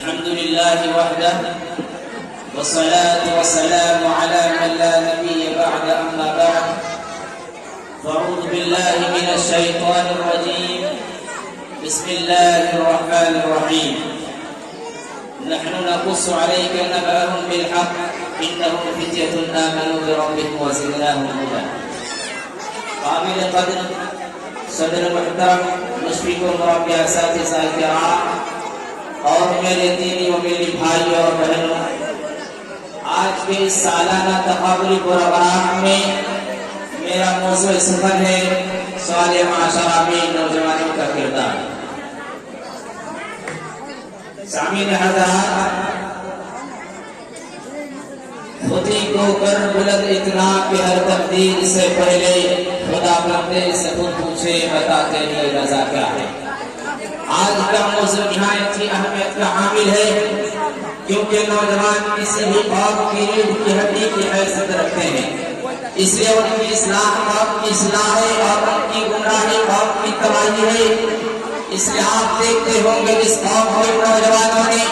الحمد لله وحده والصلاة والسلام على من لا نبي بعد أما بعد فأعوذ بالله من الشيطان الرجيم بسم الله الرحمن الرحيم نحن نقص عليك نبأهم بالحق إنهم فتية آمنوا بربهم وزدناهم هدى قابل قدر صدر محترم مشفق مربی اساتذہ کرام اور میرے دینی و میری بھائی اور بہنوں، آج کے اس سالانہ تقابلی پروگرام میں میرا موضوع سفر ہے صالح معاشرہ میں نوجوانوں کا کردار۔ سامعین حضرات، خودی کو کر بلند اتنا کہ ہر تقدیر سے پہلے خدا بندے سے خود پوچھے بتا تیری رضا کیا ہے۔ آج کا موضوع نہایت ہی اہمیت کا حامل ہے، کیونکہ نوجوان کسی بھی قوم کی ریڑھ کی ہڈی کی حیثیت رکھتے ہیں، اس لیے ان کی اصلاح قوم کی اصلاح ہے اور ان کی گمراہی قوم کی تباہی ہے۔ اس لیے آپ دیکھتے ہوں گے اس قوم کے نوجوانوں نے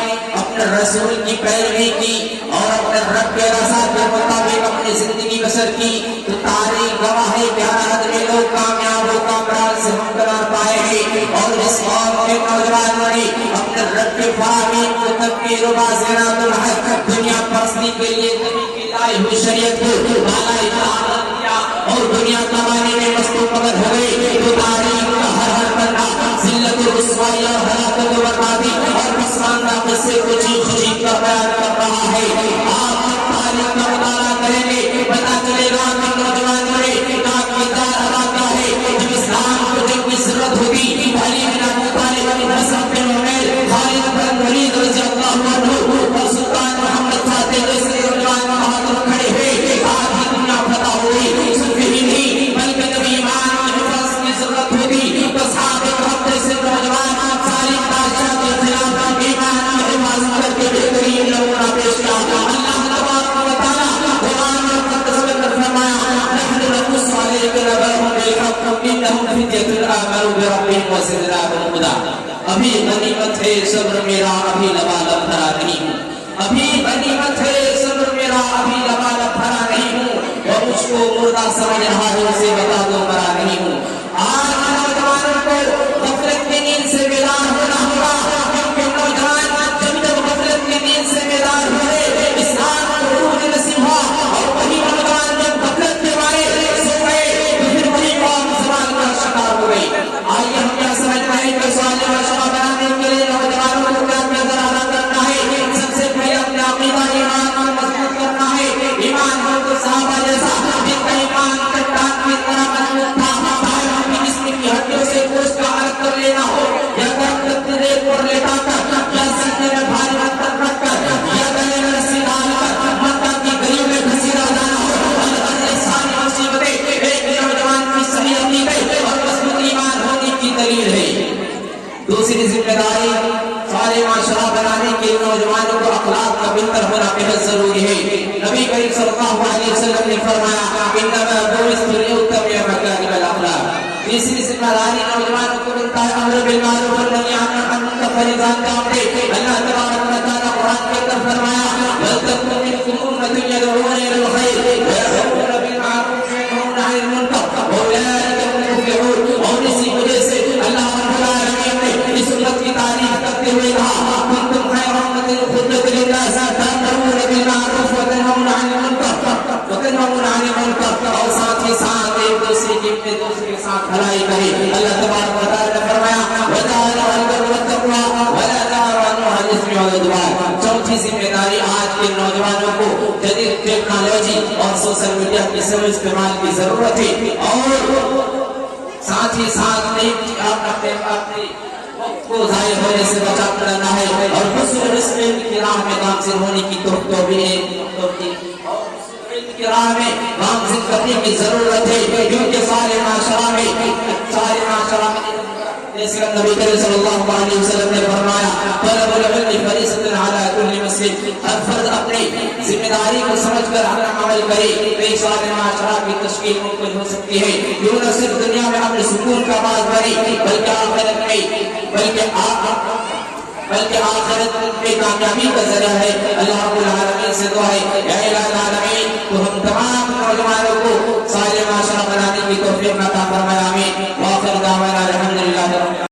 اپنے رسول کی پیروی کی اور اپنے رب کے رضا کے مطابق اپنی زندگی بسر کی، تو تاریخ گواہ ہے کہ ہر حد میں لوگ کامیاب و کامران سے ہمکنار پائے ہیں۔ اور اس قوم کے نوجوانوں نے اپنے رب کے فرامین کو تبکیر و بازیرات الحق دنیا پرستی کے لیے نبی کی لائی ہوئی شریعت کو بالائے تعالیٰ کیا اور دنیا تباہی میں مست و مگن ہو گئی۔ تو تاریخ کا ہر پنہ ذلت و رسوائی اور ہلاکت و بربادی اور پسماندہ قصے کو چیخ چیخ کر بیان کر رہا ہے۔ آپ تاریخ کا مطالعہ کریں گے، پتہ چلے گا کہ نوجوانوں نے کیا کردار ادا کیا ہے۔ جب اسلام کو جب کی ضرورت ہوگی، علی بن ابی طالب بن حسن بن عمیر، خالد بن ولید رضی اللہ عنہ اور سلطان محمد فاتح جیسے نوجوان بہادر کھڑے ہوئے، آج کی دنیا فتح ہوئی۔ صرف ہی نہیں بلکہ جب ایمان کی حفاظت کی ضرورت ہوگی تو صحابہ کرام جیسے نوجوان ظالم بادشاہ کے خلاف ایمان کی حفاظت کر کے بہترین نمونہ پیش کیا۔ اللہ تبارک و تعالیٰ قرآن مقدس میں فرمایا، نحن نقص علیک نبأهم بالحق انہم فتیۃ آمنوا بربہم وزدناہم ہدی۔ ابھی غنیمت ہے صبر میرا، ابھی لبالب بھرا نہیں ہوں۔ ابھی غنیمت ہے صبر میرا، ابھی لبالب بھرا نہیں ہوں۔ اور مجھ کو مردہ سمجھ رہا ہے اسے بتا دو مرا نہیں ہوں۔ آج نوجوانوں کو غفلت کی نیند سے بیدار ہونا ہوگا، کیونکہ نوجوان جب تک غفلت کی نیند سے بیدار ہوئے اسلام کو روح نصیب ہوا، اور وہی نوجوان جب غفلت کے مارے سو گئے تو پھر وہی قوم زوال کا شکار ہو گئی۔ آئیے ہم کیا سمجھ رہے ہیں کہ صالح معاشرہ بنانے کے لیے نوجوانوں کو کیا کردار ادا کرنا ہے۔ سب سے پہلے اپنے عقیدہ ایمان کو مضبوط کرنا ہے۔ ایمان ہو تو صحابہ جیسا جن کا ایمان چٹان کی طرح مضبوط تھا، چاہے ان کی جسم کی ہڈیوں سے گوشت کا الگ کر لینا ہو، یا درخت ریت پر لٹا کر، یا سینے میں بھاری پتھر رکھ کر، یا گلے میں رسی ڈال کر مکہ کی گلیوں میں گھسیٹا جانا ہو۔ یہ ساری مصیبتیں ایک نوجوان کی صحیح عقیدے اور مضبوط ایمان ہونے کی دلیل ہے۔ دوسری ذمہ داری، صالح معاشرہ بنانے کے نوجوانوں کو اخلاق کا بہتر ہونا بہت ضروری ہے۔ نبی کریم صلی اللہ علیہ وسلم نے فرمایا، انما بعثت لاتمم مکارم الاخلاق۔ تیسری ذمہ داری نوجوانوں کو ملتا ہے امر بالمعروف والنہی عن المنکر کا نظام کام دے۔ اللہ تبارک و تعالیٰ قرآن کے اندر فرمایا، وَلْتَكُنْ مِنْكُمْ أُمَّةٌ يَدْعُونَ إِلَى الْخَيْرِ وَيَأْمُرُونَ بِالْمَعْرُوفِ وَيَنْهَوْنَ عَنِ الْمُنكَرِ وَأُولَٰئِكَ هُمُ الْمُفْلِحُونَ۔ اور اسی وجہ سے اللہ رب العالمین نے اس امت کی تعریف کرتے ہوئے کہا، كُنتُمْ خَيْرَ أُمَّةٍ أُخْرِجَتْ لِلنَّاسِ تَأْمُرُونَ بِالْمَعْرُوفِ وَتَنْهَوْنَ عَنِ الْمُنكَرِ اور ساتھ ہی ساتھ ایک دوسرے کی اپنے دوسرے کے ساتھ بھلائی کرے۔ اللہ تبارک و تعالیٰ نے فرمایا، وَتَعَاوَنُوا عَلَى الْبِرِّ وَالتَّقْوَىٰ وَلَا تَعَاوَنُوا عَلَى الْإِثْمِ وَالْعُدْوَانِ۔ چوتھی ذمہ داری، آج کے نوجوانوں کو جدید ٹیکنالوجی اور سوشل میڈیا کی صحیح استعمال کی ضرورت ہے، اور ساتھ ہی ساتھ اپنے وقت کو ضائع ہونے سے بچا کرنا ہے، اور حسن رسم کی راہ میں گامزن ہونے کی کی راہ میں گامزن کرنے کی ضرورت ہے، کیونکہ صالح معاشرہ میں جیسے نبی کریم صلی اللہ علیہ وسلم نے فرمایا، طلب العلم فریضۃ علی کل مسلم۔ ہر فرد اپنی ذمہ داری کو سمجھ کر اپنا عمل کرے تو صالح معاشرہ کی تشکیل ممکن ہو سکتی ہے۔ کیوں نہ صرف دنیا میں اپنے سکون کا باعث بنے، بلکہ آخرت میں، بلکہ بلکہ آخرت میں کامیابی کا ذریعہ ہے۔ اللہ رب العالمین سے دعا ہے اے الہ العالمین تو ہم تمام نوجوانوں کو صالح معاشرہ بنانے کی توفیق عطا فرمائے، آمین۔